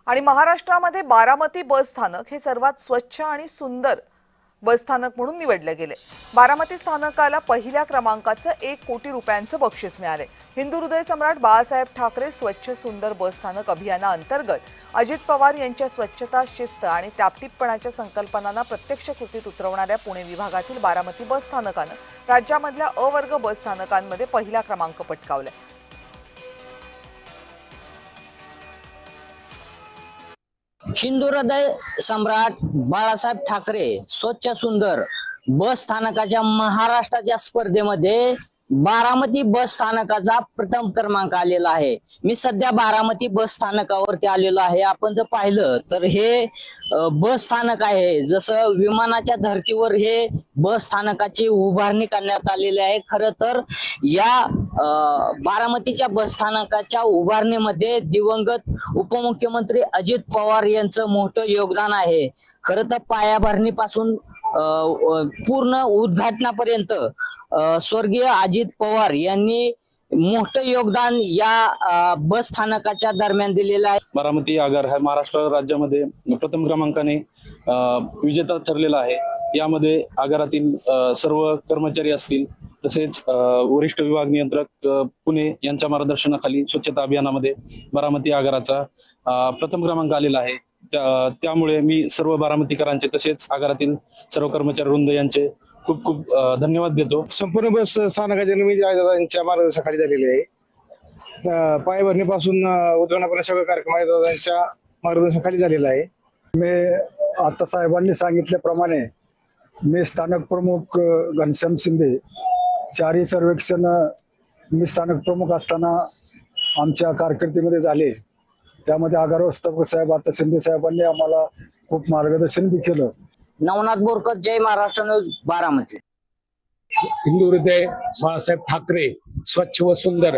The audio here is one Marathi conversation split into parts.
आणि महाराष्ट्रामध्ये बारामती बस स्थानक हे सर्वात स्वच्छ आणि सुंदर बस स्थानक म्हणून निवडले गेले। बारामती स्थानकाला पहिल्या क्रमांकाचं 1 कोटी रुपयांचं बक्षीस मिळाले। हिंदू हृदय सम्राट बाळासाहेब ठाकरे स्वच्छ सुंदर बस स्थानक अभियानाअंतर्गत अजित पवार यांच्या स्वच्छता, शिस्त आणि टापटीपपणाच्या संकल्पनांना प्रत्यक्ष कृतीत उतरवणाऱ्या पुणे विभागातील बारामती बस स्थानकानं राज्यामधल्या अ वर्ग बस स्थानकांमध्ये पहिला क्रमांक पटकावला। हिंदू हृदय सम्राट बाळासाहेब ठाकरे स्वच्छ सुंदर बस स्थानकाच्या महाराष्ट्राच्या स्पर्धेमध्ये बारामती बस स्थानकाचा प्रथम क्रमांक आलेला आहे। मी सध्या बारामती बस स्थानकावरती आलेलो आहे। आपण जर पाहिलं तर हे बस स्थानक आहे, जसं विमानाच्या धर्तीवर हे बस स्थानकाची उभारणी करण्यात आलेली आहे। खरं तर या बारामतीच्या बस स्थानकाच्या उभारणीमध्ये दिवंगत उपमुख्यमंत्री अजित पवार यांचं मोठं योगदान आहे। खरं तर पायाभरणीपासून पूर्ण उद्घाटनापर्यंत स्वर्गीय अजित पवार यांनी मोठं योगदान या बस स्थानकाच्या दरम्यान दिलेलं आहे। बारामती आगार हा महाराष्ट्र राज्यामध्ये प्रथम क्रमांकाने विजेता ठरलेला आहे। यामध्ये आगारातील सर्व कर्मचारी असतील, तसेच वरिष्ठ विभाग नियंत्रक पुणे यांच्या मार्गदर्शनाखाली स्वच्छता अभियानामध्ये बारामती आगाराचा प्रथम क्रमांक आलेला आहे। त्यामुळे मी सर्व बारामतीकरांचे तसेच आगारातील सर्व कर्मचारी वृंद यांचे खूप खूप धन्यवाद देतो। संपूर्ण बस स्थानकाच्या निर्मिती यांच्या मार्गदर्शनाखाली झालेली आहे। पायाभरणीपासून उद्घाटनापर्यंत सगळं कार्यक्रम यांच्या मार्गदर्शनाखाली झालेला आहे। मी आता साहेबांनी सांगितल्याप्रमाणे मी स्थानक प्रमुख घनश्याम शिंदे चारही सर्वेक्षण मी स्थानक प्रमुख असताना आमच्या कारकिर्दीमध्ये झाले। त्यामध्ये आगार व्यवस्थापक साहेब आता शिंदे साहेबांनी आम्हाला खूप मार्गदर्शन बी केलं। नवनाथ बोरकर, जय महाराष्ट्र न्यूज, बारामती। हिंदू हृदय बाळासाहेब ठाकरे स्वच्छ व सुंदर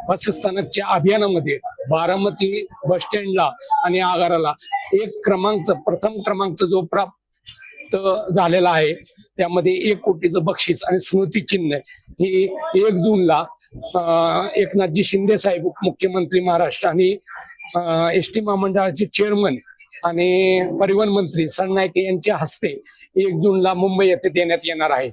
बस स्थानकच्या अभियानामध्ये बारामती बस स्टँडला आणि आगाराला प्रथम क्रमांक जो प्राप्त झालेला आहे, त्यामध्ये 1 कोटीचं बक्षीस आणि स्मृतिचिन्ह ही 1 जूनला एकनाथजी शिंदे साहेब मुख्यमंत्री महाराष्ट्र आणि एसटी महामंडळाचे चेअरमन आणि परिवहन मंत्री सरनाईक यांच्या हस्ते 1 जूनला मुंबई येथे देण्यात येणार आहे।